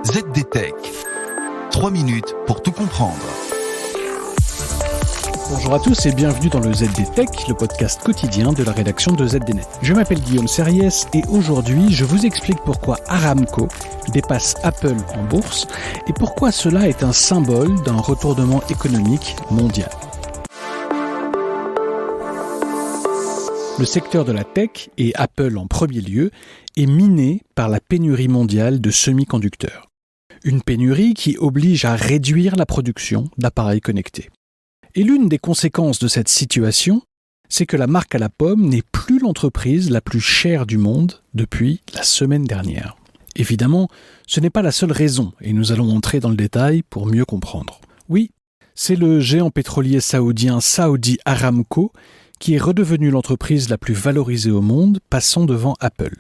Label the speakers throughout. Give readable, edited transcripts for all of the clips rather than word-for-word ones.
Speaker 1: ZDTech. 3 minutes pour tout comprendre.
Speaker 2: Bonjour à tous et bienvenue dans le ZDTech, le podcast quotidien de la rédaction de ZDNet. Je m'appelle Guillaume Serriès et aujourd'hui je vous explique pourquoi Aramco dépasse Apple en bourse et pourquoi cela est un symbole d'un retournement économique mondial. Le secteur de la tech, et Apple en premier lieu, est miné par la pénurie mondiale de semi-conducteurs. Une pénurie qui oblige à réduire la production d'appareils connectés. Et l'une des conséquences de cette situation, c'est que la marque à la pomme n'est plus l'entreprise la plus chère du monde depuis la semaine dernière. Évidemment, ce n'est pas la seule raison, et nous allons entrer dans le détail pour mieux comprendre. Oui, c'est le géant pétrolier saoudien Saudi Aramco qui est redevenu l'entreprise la plus valorisée au monde, passant devant Apple.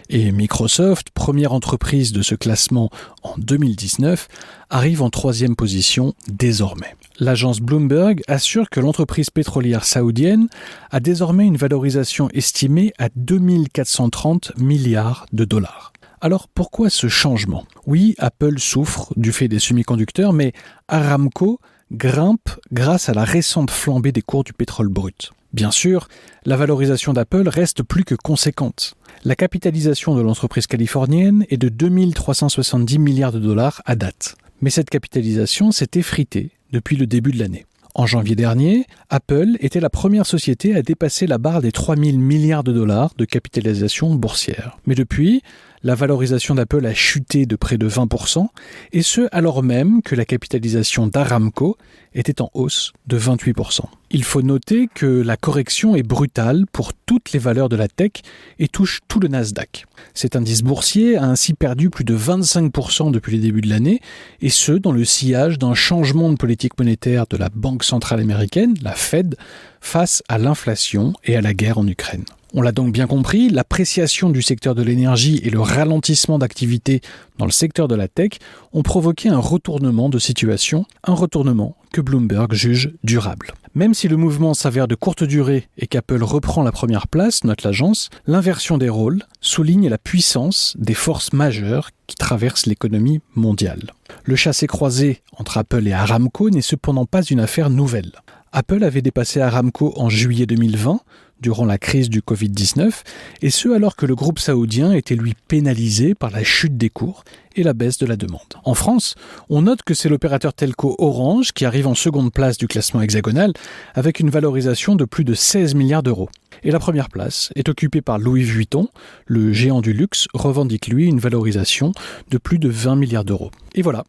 Speaker 2: Et Microsoft, première entreprise de ce classement en 2019, arrive en 3e position désormais. L'agence Bloomberg assure que l'entreprise pétrolière saoudienne a désormais une valorisation estimée à 2430 milliards de dollars. Alors pourquoi ce changement ? Oui, Apple souffre du fait des semi-conducteurs, mais Aramco grimpe grâce à la récente flambée des cours du pétrole brut. Bien sûr, la valorisation d'Apple reste plus que conséquente. La capitalisation de l'entreprise californienne est de 2370 milliards de dollars à date. Mais cette capitalisation s'est effritée depuis le début de l'année. En janvier dernier, Apple était la première société à dépasser la barre des 3000 milliards de dollars de capitalisation boursière. Mais depuis, la valorisation d'Apple a chuté de près de 20%, et ce alors même que la capitalisation d'Aramco était en hausse de 28%. Il faut noter que la correction est brutale pour toutes les valeurs de la tech et touche tout le Nasdaq. Cet indice boursier a ainsi perdu plus de 25% depuis le début de l'année, et ce dans le sillage d'un changement de politique monétaire de la Banque centrale américaine, la Fed, face à l'inflation et à la guerre en Ukraine. On l'a donc bien compris, l'appréciation du secteur de l'énergie et le ralentissement d'activité dans le secteur de la tech ont provoqué un retournement de situation, un retournement que Bloomberg juge durable. Même si le mouvement s'avère de courte durée et qu'Apple reprend la première place, note l'agence, l'inversion des rôles souligne la puissance des forces majeures qui traversent l'économie mondiale. Le chassé-croisé entre Apple et Aramco n'est cependant pas une affaire nouvelle. Apple avait dépassé Aramco en juillet 2020, durant la crise du Covid-19, et ce alors que le groupe saoudien était lui pénalisé par la chute des cours et la baisse de la demande. En France, on note que c'est l'opérateur telco Orange qui arrive en seconde place du classement hexagonal avec une valorisation de plus de 16 milliards d'euros. Et la première place est occupée par Louis Vuitton, le géant du luxe revendique lui une valorisation de plus de 20 milliards d'euros. Et voilà.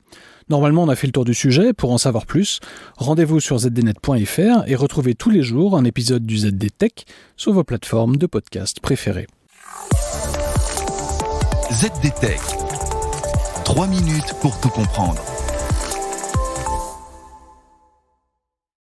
Speaker 2: Normalement, on a fait le tour du sujet. Pour en savoir plus, rendez-vous sur zdnet.fr et retrouvez tous les jours un épisode du ZDTech sur vos plateformes de podcast préférées.
Speaker 1: ZDTech. 3 minutes pour tout comprendre.